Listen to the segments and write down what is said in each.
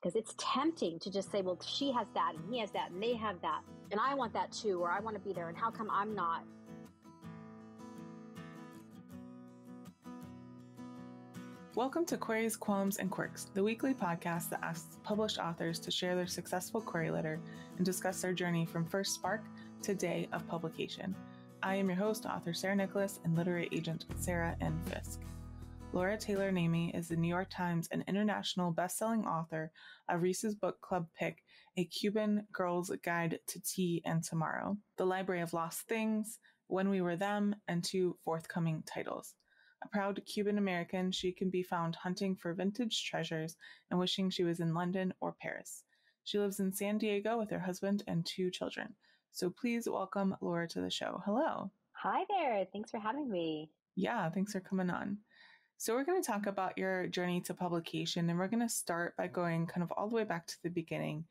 Because it's tempting to just say, well, she has that and he has that and they have that. And I want that too, or I want to be there. And how come I'm not? Welcome to Queries, Qualms, and Quirks, the weekly podcast that asks published authors to share their successful query letter and discuss their journey from first spark to day of publication. I am your host, author Sarah Nicolas, and literary agent Sarah N. Fisk. Laura Taylor Namey is the New York Times and international bestselling author of Reese's book club pick, A Cuban Girl's Guide to Tea and Tomorrow, The Library of Lost Things, When We Were Them, and 2 forthcoming titles. A proud Cuban-American, she can be found hunting for vintage treasures and wishing she was in London or Paris. She lives in San Diego with her husband and 2 children. So please welcome Laura to the show. Hello. Hi there. Thanks for having me. Yeah, thanks for coming on. So we're going to talk about your journey to publication, and we're going to start by going kind of all the way back to the beginning.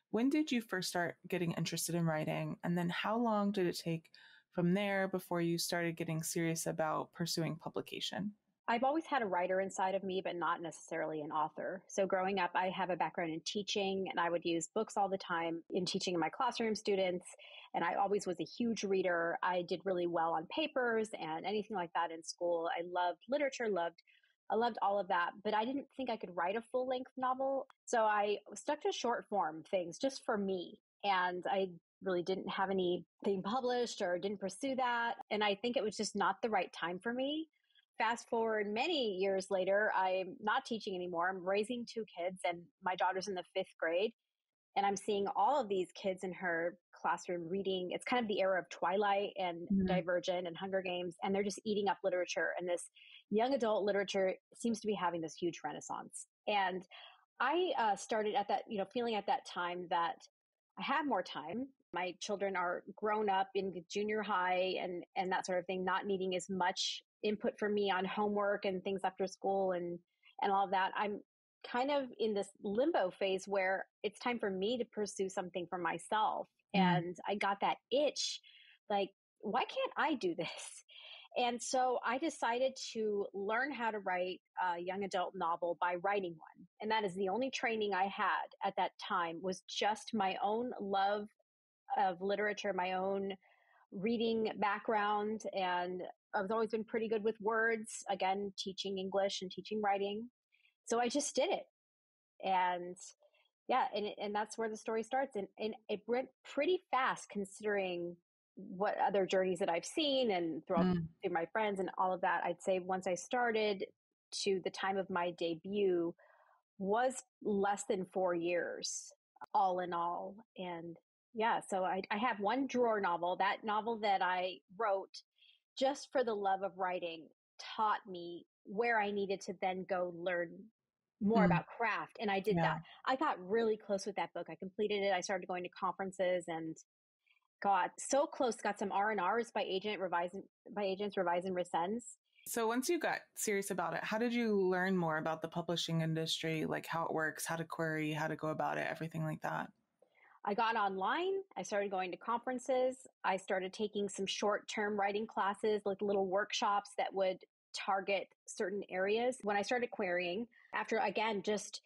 When did you first start getting interested in writing? And then how long did it take from there before you started getting serious about pursuing publication? I've always had a writer inside of me, but not necessarily an author. So growing up, I have a background in teaching, and I would use books all the time in teaching my classroom students. And I always was a huge reader. I did really well on papers and anything like that in school. I loved literature, I loved all of that, but I didn't think I could write a full-length novel. So I stuck to short form things just for me. And I really didn't have anything published or didn't pursue that. And I think it was just not the right time for me. Fast forward many years later, I'm not teaching anymore. I'm raising 2 kids and my daughter's in the 5th grade. And I'm seeing all of these kids in her classroom reading. It's kind of the era of Twilight and Divergent and Hunger Games. And they're just eating up literature. And this young adult literature seems to be having this huge renaissance. And I started at that, feeling at that time that I have more time. My children are grown up in junior high and that sort of thing, not needing as much input from me on homework and things after school and all of that. I'm kind of in this limbo phase where it's time for me to pursue something for myself. And I got that itch, like, why can't I do this? And so I decided to learn how to write a young adult novel by writing one. And that is the only training I had at that time, was just my own love of literature, my own reading background. And I've always been pretty good with words, again, teaching English and teaching writing. So I just did it. And yeah, and that's where the story starts. And it went pretty fast considering what other journeys that I've seen and through my friends and all of that. I'd say once I started to the time of my debut was less than 4 years, all in all. And yeah, so I have one drawer novel. That novel that I wrote just for the love of writing taught me where I needed to then go learn more about craft. And I did that. I got really close with that book. I completed it. I started going to conferences and got so close, got some R&Rs by agents, Revise and Resends. So once you got serious about it, how did you learn more about the publishing industry, like how it works, how to query, how to go about it, everything like that? I got online. I started going to conferences. I started taking some short-term writing classes, like little workshops that would target certain areas. When I started querying, after, again, just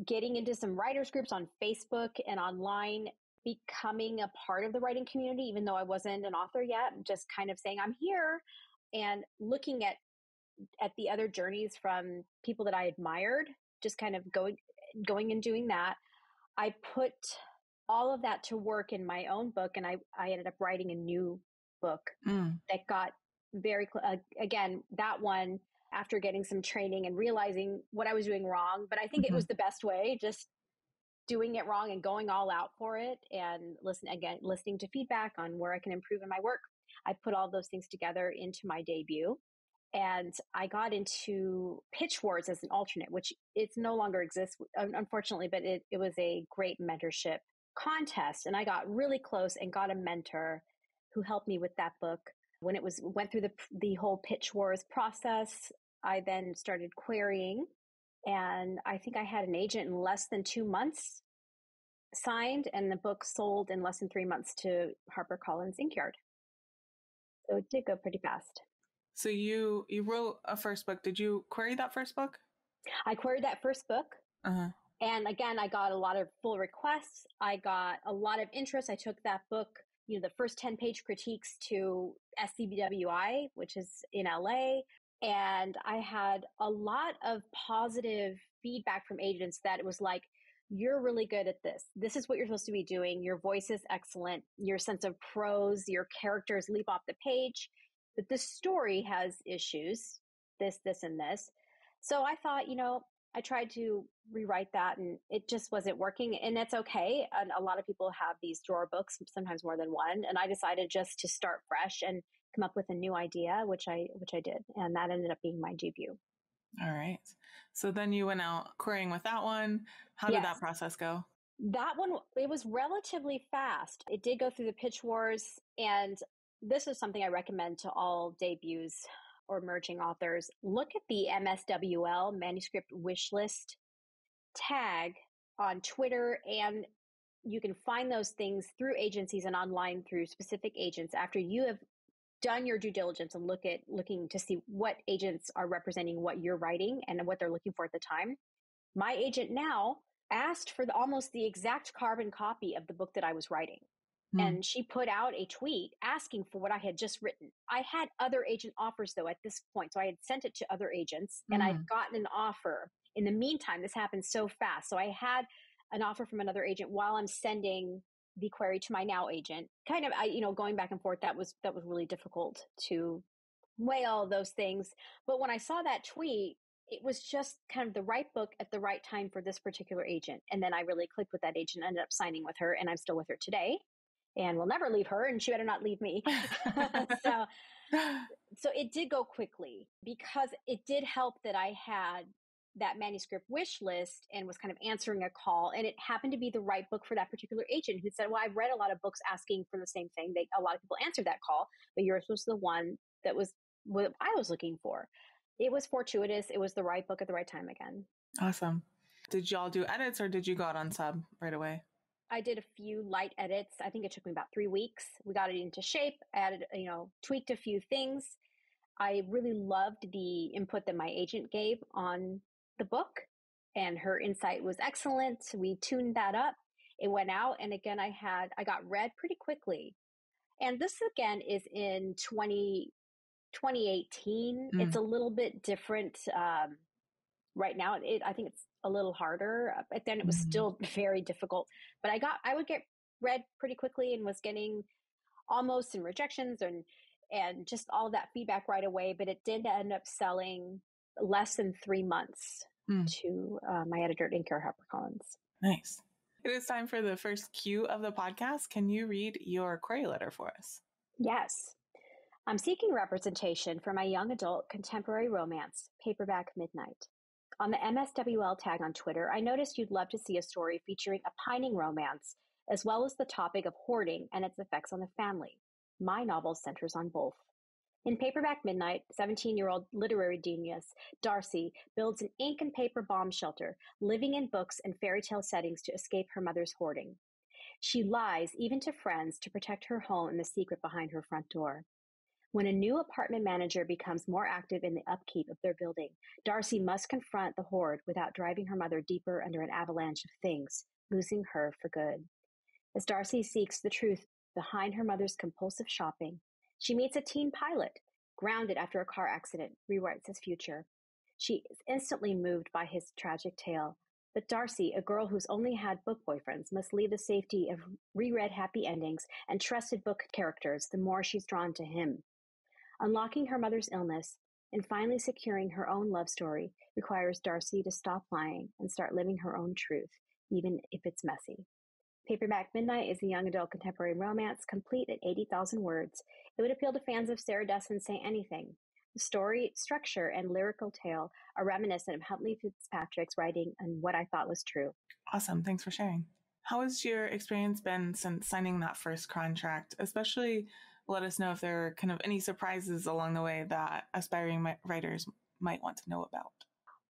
getting into some writers groups on Facebook and online, becoming a part of the writing community, even though I wasn't an author yet, just kind of saying, I'm here, and looking at the other journeys from people that I admired, just kind of going and doing that. I put all of that to work in my own book, and I ended up writing a new book that got very, again, that one after getting some training and realizing what I was doing wrong. But I think it was the best way, just doing it wrong and going all out for it and listening to feedback on where I can improve in my work. I put all those things together into my debut. And I got into pitch wars as an alternate, which it no longer exists, unfortunately, but it was a great mentorship contest. And I got really close and got a mentor who helped me with that book. When it went through the whole pitch wars process, I then started querying. And I think I had an agent in less than 2 months signed, and the book sold in less than 3 months to HarperCollins Inkyard. So it did go pretty fast. So you wrote a first book. Did you query that first book? I queried that first book. And again, I got a lot of full requests. I got a lot of interest. I took that book, the first 10-page critiques to SCBWI, which is in LA. And I had a lot of positive feedback from agents that it was like, you're really good at this. This is what you're supposed to be doing. Your voice is excellent. Your sense of prose, your characters leap off the page. But the story has issues, this, and this. So I thought, I tried to rewrite that and it just wasn't working, and that's okay. And a lot of people have these drawer books, sometimes more than one. And I decided just to start fresh and come up with a new idea, which I did. And that ended up being my debut. All right. So then you went out querying with that one. How did that process go? That one, it was relatively fast. It did go through the pitch wars. And this is something I recommend to all debuts or emerging authors. Look at the MSWL, manuscript wish list tag on Twitter, and you can find those things through agencies and online through specific agents after you have done your due diligence and looking to see what agents are representing what you're writing and what they're looking for at the time. My agent now asked for almost the exact carbon copy of the book that I was writing. And she put out a tweet asking for what I had just written. I had other agent offers, though, at this point. So I had sent it to other agents and I'd gotten an offer. In the meantime, this happened so fast. So I had an offer from another agent while I'm sending the query to my now agent. Kind of, going back and forth, that was really difficult to weigh all those things. But when I saw that tweet, it was just kind of the right book at the right time for this particular agent. And then I really clicked with that agent, ended up signing with her, and I'm still with her today. And will never leave her, and she better not leave me. So it did go quickly because it did help that I had that manuscript wish list and was kind of answering a call. And it happened to be the right book for that particular agent who said, well, I've read a lot of books asking for the same thing. A lot of people answered that call, but yours was the one that was what I was looking for. It was fortuitous. It was the right book at the right time again. Awesome. Did y'all do edits or did you go out on sub right away? I did a few light edits. I think it took me about 3 weeks. We got it into shape, added, tweaked a few things. I really loved the input that my agent gave on the book, and her insight was excellent. We tuned that up. It went out, and again, I got read pretty quickly. And this again is in 2018. It's a little bit different right now. I think it's a little harder, but then it was still very difficult. But I would get read pretty quickly and was getting almost and rejections and just all that feedback right away. But it did end up selling less than 3 months to my editor at Inker HarperCollins. Nice. It is time for the first cue of the podcast. Can you read your query letter for us? Yes. I'm seeking representation for my young adult contemporary romance, Paperback Midnight. On the MSWL tag on Twitter, I noticed you'd love to see a story featuring a pining romance, as well as the topic of hoarding and its effects on the family. My novel centers on both. In Paperback Midnight, 17-year-old literary genius Darcy builds an ink and paper bomb shelter, living in books and fairy tale settings to escape her mother's hoarding. She lies even to friends to protect her home and the secret behind her front door. When a new apartment manager becomes more active in the upkeep of their building, Darcy must confront the hoard without driving her mother deeper under an avalanche of things, losing her for good. As Darcy seeks the truth behind her mother's compulsive shopping, she meets a teen pilot, grounded after a car accident, rewrites his future. She is instantly moved by his tragic tale. But Darcy, a girl who's only had book boyfriends, must leave the safety of reread happy endings and trusted book characters the more she's drawn to him. Unlocking her mother's illness and finally securing her own love story requires Darcy to stop lying and start living her own truth, even if it's messy. Paperback Midnight is a young adult contemporary romance, complete at 80,000 words. It would appeal to fans of Sarah Desmond's Say Anything. The story, structure, and lyrical tale are reminiscent of Huntley Fitzpatrick's writing and What I Thought Was True. Awesome. Thanks for sharing. How has your experience been since signing that first contract? Especially let us know if there are kind of any surprises along the way that aspiring writers might want to know about.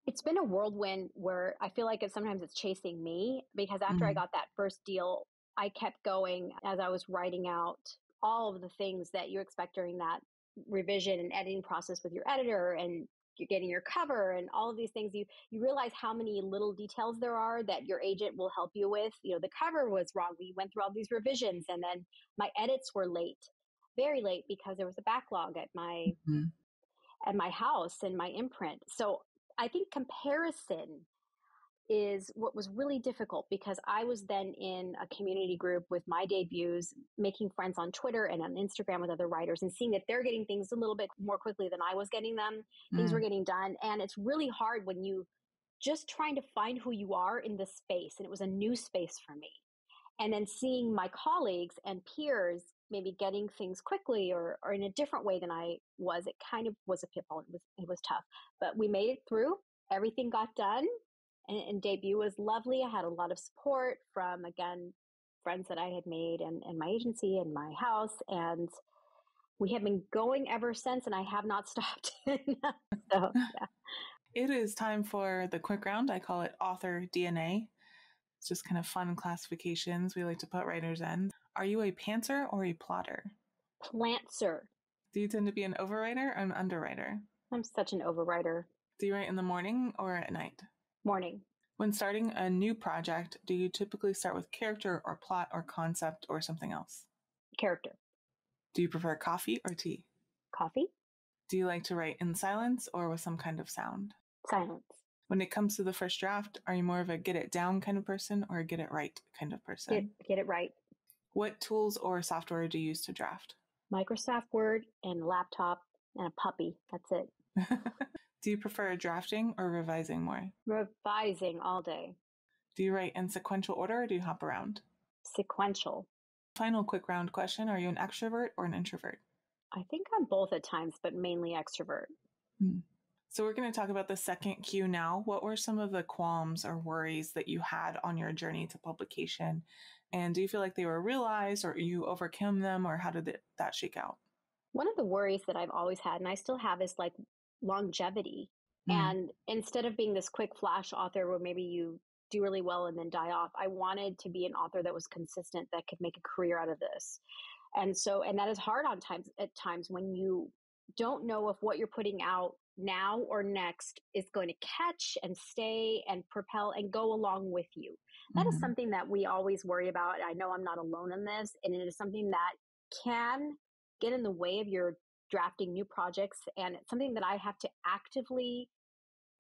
It's been a whirlwind where I feel like sometimes it's chasing me, because after I got that first deal, I kept going as I was writing out all of the things that you expect during that revision and editing process with your editor, and you're getting your cover and all of these things, you realize how many little details there are that your agent will help you with. The cover was wrong. We went through all these revisions, and then my edits were late, very late, because there was a backlog at my house and my imprint. So I think comparison is what was really difficult, because I was then in a community group with my debuts, making friends on Twitter and on Instagram with other writers, and seeing that they're getting things a little bit more quickly than I was getting them. Things were getting done. And it's really hard when you just trying to find who you are in this space. And it was a new space for me. And then seeing my colleagues and peers maybe getting things quickly or in a different way than I was, it kind of was a pitfall. It was tough, but we made it through. Everything got done. And debut was lovely. I had a lot of support from, again, friends that I had made and my agency and my house. And we have been going ever since, and I have not stopped. So, yeah. It is time for the quick round. I call it author DNA. It's just kind of fun classifications we like to put writers in. Are you a pantser or a plotter? Plantser. Do you tend to be an overwriter or an underwriter? I'm such an overwriter. Do you write in the morning or at night? Morning. When starting a new project, do you typically start with character or plot or concept or something else? Character. Do you prefer coffee or tea? Coffee. Do you like to write in silence or with some kind of sound? Silence. When it comes to the first draft, are you more of a get it down kind of person or a get it right kind of person? Get it right. What tools or software do you use to draft? Microsoft Word and laptop and a puppy. That's it. Do you prefer drafting or revising more? Revising all day. Do you write in sequential order or do you hop around? Sequential. Final quick round question. Are you an extrovert or an introvert? I think I'm both at times, but mainly extrovert. So we're going to talk about the second Q now. What were some of the qualms or worries that you had on your journey to publication? And do you feel like they were realized, or you overcame them, or how did that shake out? One of the worries that I've always had, and I still have, is like longevity. And instead of being this quick flash author where maybe you do really well and then die off, I wanted to be an author that was consistent, that could make a career out of this. And that is hard at times when you don't know if what you're putting out now or next is going to catch and stay and propel and go along with you. That is something that we always worry about. I know I'm not alone in this, and it is something that can get in the way of your drafting new projects. And it's something that I have to actively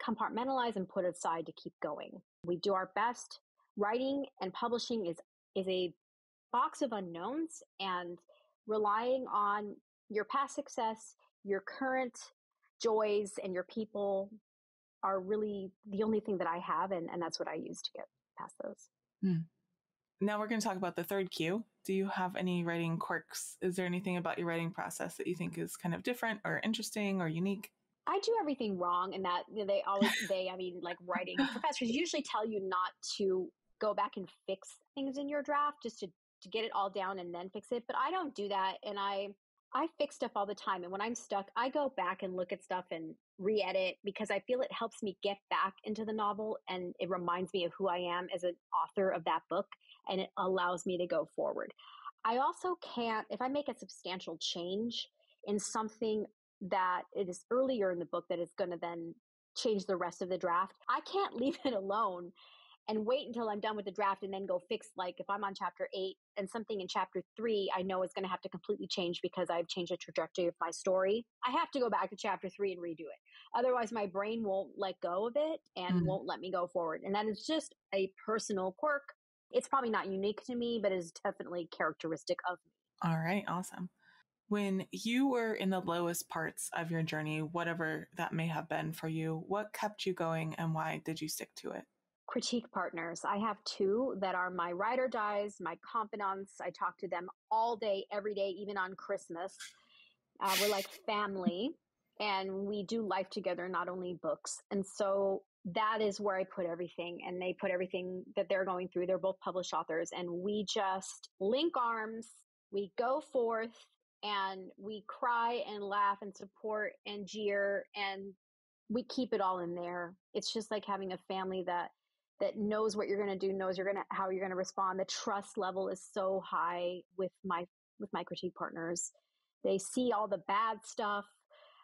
compartmentalize and put aside to keep going. We do our best. Writing and publishing is a box of unknowns, and relying on your past success, your current joys, and your people are really the only thing that I have. And that's what I use to get past those. Now we're going to talk about the third Q. Do you have any writing quirks? Is there anything about your writing process that you think is kind of different or interesting or unique? I do everything wrong, and that like writing professors usually tell you not to go back and fix things in your draft, just to get it all down and then fix it. But I don't do that. And I fix stuff all the time. And when I'm stuck, I go back and look at stuff and re-edit, because I feel it helps me get back into the novel, and it reminds me of who I am as an author of that book, and it allows me to go forward. I also can't, if I make a substantial change in something that it is earlier in the book that is going to then change the rest of the draft, I can't leave it alone and wait until I'm done with the draft and then go fix, like if I'm on chapter 8 and something in chapter 3 I know is going to have to completely change because I've changed the trajectory of my story, I have to go back to chapter 3 and redo it. Otherwise my brain won't let go of it and won't let me go forward. And that is just a personal quirk. It's probably not unique to me, but it is definitely characteristic of me. All right, awesome. When you were in the lowest parts of your journey, whatever that may have been for you, what kept you going and why did you stick to it? Critique partners. I have 2 that are my ride or dies, my confidants. I talk to them all day, every day, even on Christmas. We're like family, and we do life together, not only books. And so that is where I put everything, and they put everything that they're going through. They're both published authors, and we just link arms. We go forth, and we cry and laugh and support and jeer, and we keep it all in there. It's just like having a family that knows what you're going to do, knows how you're going to respond. The trust level is so high with my critique partners. They see all the bad stuff.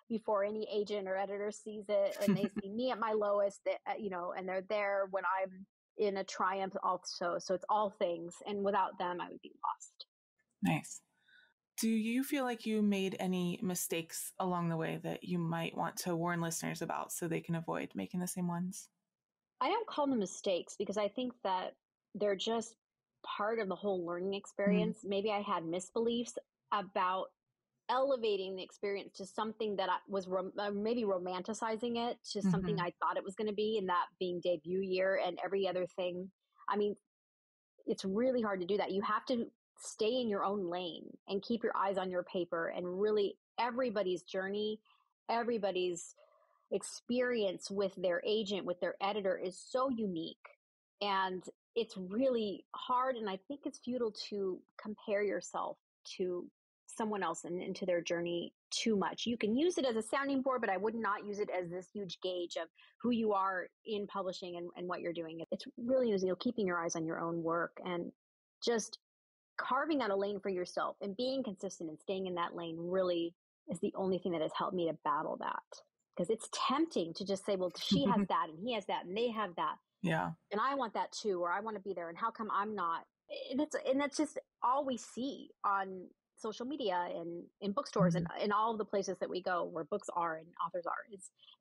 before any agent or editor sees it, and they see me at my lowest, and they're there when I'm in a triumph also. So it's all things, and without them, I would be lost. Nice. Do you feel like you made any mistakes along the way that you might want to warn listeners about so they can avoid making the same ones? I don't call them mistakes because I think that they're just part of the whole learning experience. Maybe I had misbeliefs about elevating the experience to something that I was maybe romanticizing it to something I thought it was going to be, and that being debut year and every other thing. I mean, it's really hard to do that. You have to stay in your own lane and keep your eyes on your paper, and really everybody's journey, everybody's experience with their agent, with their editor is so unique. And it's really hard. And I think it's futile to compare yourself to someone else and to their journey too much. You can use it as a sounding board, but I would not use it as this huge gauge of who you are in publishing and what you're doing. It's really, keeping your eyes on your own work and just carving out a lane for yourself and being consistent and staying in that lane really is the only thing that has helped me to battle that. Because it's tempting to just say, well, she has that and he has that and they have that. Yeah. And I want that too, or I want to be there. And how come I'm not? And that's just all we see on social media and in bookstores and in all of the places that we go where books are and authors are.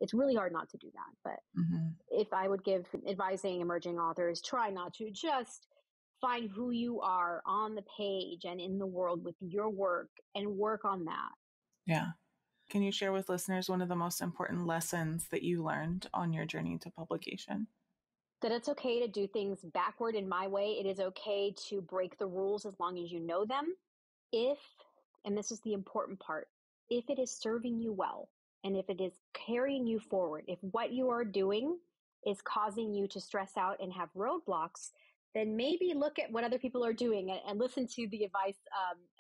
It's really hard not to do that. But if I would give advising emerging authors, try not to just find who you are on the page and in the world with your work and work on that. Yeah. Can you share with listeners one of the most important lessons that you learned on your journey to publication? That it's okay to do things backward in my way. It is okay to break the rules as long as you know them. And this is the important part, if it is serving you well and if it is carrying you forward, if what you are doing is causing you to stress out and have roadblocks, then maybe look at what other people are doing and listen to the advice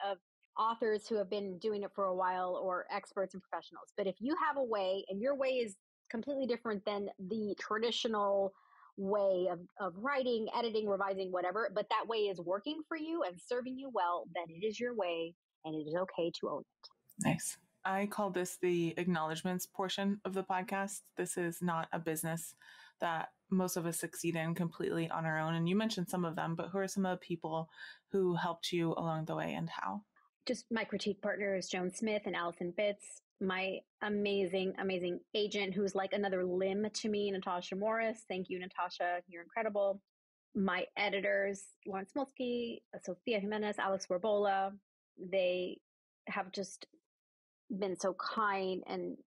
of authors who have been doing it for a while or experts and professionals. But if you have a way and your way is completely different than the traditional way of writing, editing, revising, whatever, but that way is working for you and serving you well, then it is your way and it is okay to own it. Nice. I call this the acknowledgments portion of the podcast. This is not a business that most of us succeed in completely on our own. And you mentioned some of them, but who are some of the people who helped you along the way and how? Just my critique partners, Joan Smith and Allison Bitts, my amazing, amazing agent who's like another limb to me, Natasha Morris. Thank you, Natasha. You're incredible. My editors, Lawrence Smolsky, Sophia Jimenez, Alex Warbola, they have just been so kind and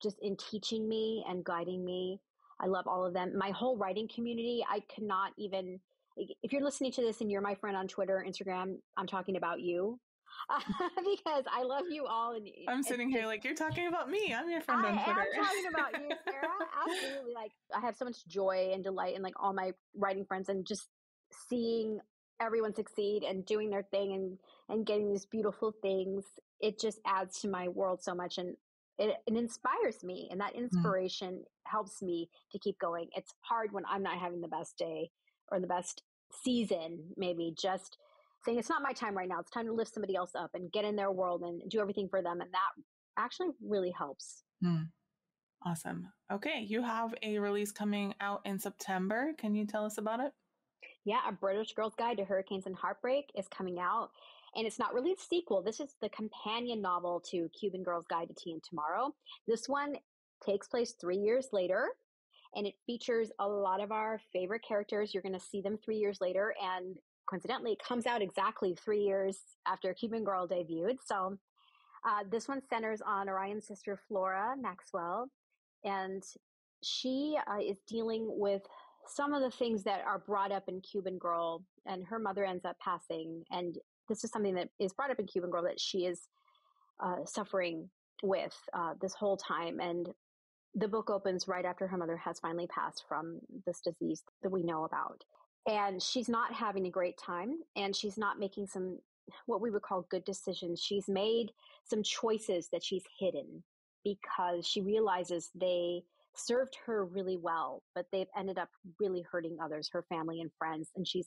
just in teaching me and guiding me. I love all of them. My whole writing community, I cannot even, if you're listening to this and you're my friend on Twitter, Instagram, I'm talking about you. Because I love you all. And I'm sitting here like, you're talking about me. I'm your friend on Twitter. I am talking about you, Sarah. Absolutely. Like, I have so much joy and delight in like all my writing friends and just seeing everyone succeed and doing their thing and getting these beautiful things. It just adds to my world so much. And it inspires me. And that inspiration helps me to keep going. It's hard when I'm not having the best day or the best season, maybe just saying it's not my time right now. It's time to lift somebody else up and get in their world and do everything for them. And that actually really helps. Awesome. Okay. You have a release coming out in September. Can you tell us about it? Yeah. A British Girl's Guide to Hurricanes and Heartbreak is coming out. And it's not really a sequel. This is the companion novel to Cuban Girl's Guide to Tea and Tomorrow. This one takes place 3 years later. And it features a lot of our favorite characters. You're going to see them 3 years later. And coincidentally, it comes out exactly 3 years after Cuban Girl debuted. So this one centers on Orion's sister, Flora Maxwell. And she is dealing with some of the things that are brought up in Cuban Girl. And her mother ends up passing. And this is something that is brought up in Cuban Girl that she is suffering with this whole time. And the book opens right after her mother has finally passed from this disease that we know about. And she's not having a great time, and she's not making some, what we would call good decisions. She's made some choices that she's hidden because she realizes they served her really well, but they've ended up really hurting others, her family and friends. And she's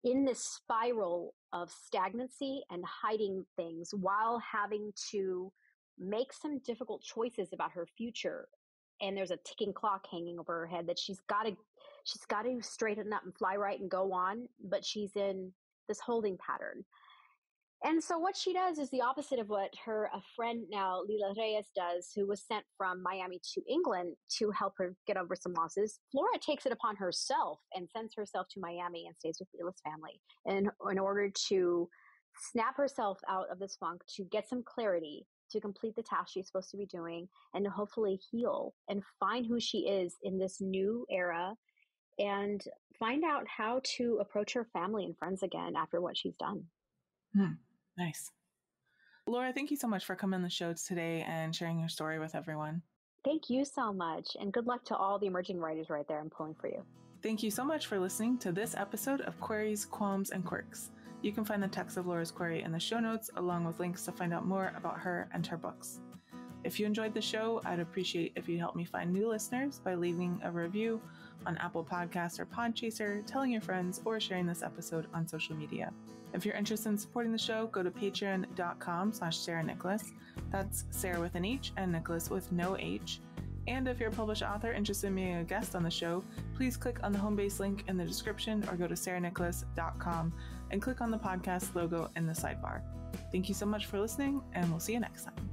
in this spiral of stagnancy and hiding things while having to make some difficult choices about her future. And there's a ticking clock hanging over her head that she's got to straighten up and fly right and go on, but she's in this holding pattern. And so what she does is the opposite of what a friend now, Lila Reyes, does, who was sent from Miami to England to help her get over some losses. Flora takes it upon herself and sends herself to Miami and stays with Lila's family in order to snap herself out of this funk, to get some clarity, to complete the task she's supposed to be doing, and to hopefully heal and find who she is in this new era and find out how to approach her family and friends again after what she's done. Nice. Laura, thank you so much for coming on the show today and sharing your story with everyone. Thank you so much. And good luck to all the emerging writers right there. I'm pulling for you. Thank you so much for listening to this episode of Queries, Qualms, and Quirks. You can find the text of Laura's query in the show notes, along with links to find out more about her and her books. If you enjoyed the show, I'd appreciate if you'd help me find new listeners by leaving a review on Apple Podcasts or Podchaser, telling your friends, or sharing this episode on social media. If you're interested in supporting the show, go to patreon.com/Sarah Nicolas. That's Sarah with an H and Nicholas with no H. And if you're a published author interested in being a guest on the show, please click on the home base link in the description or go to sarahnicolas.com and click on the podcast logo in the sidebar. Thank you so much for listening, and we'll see you next time.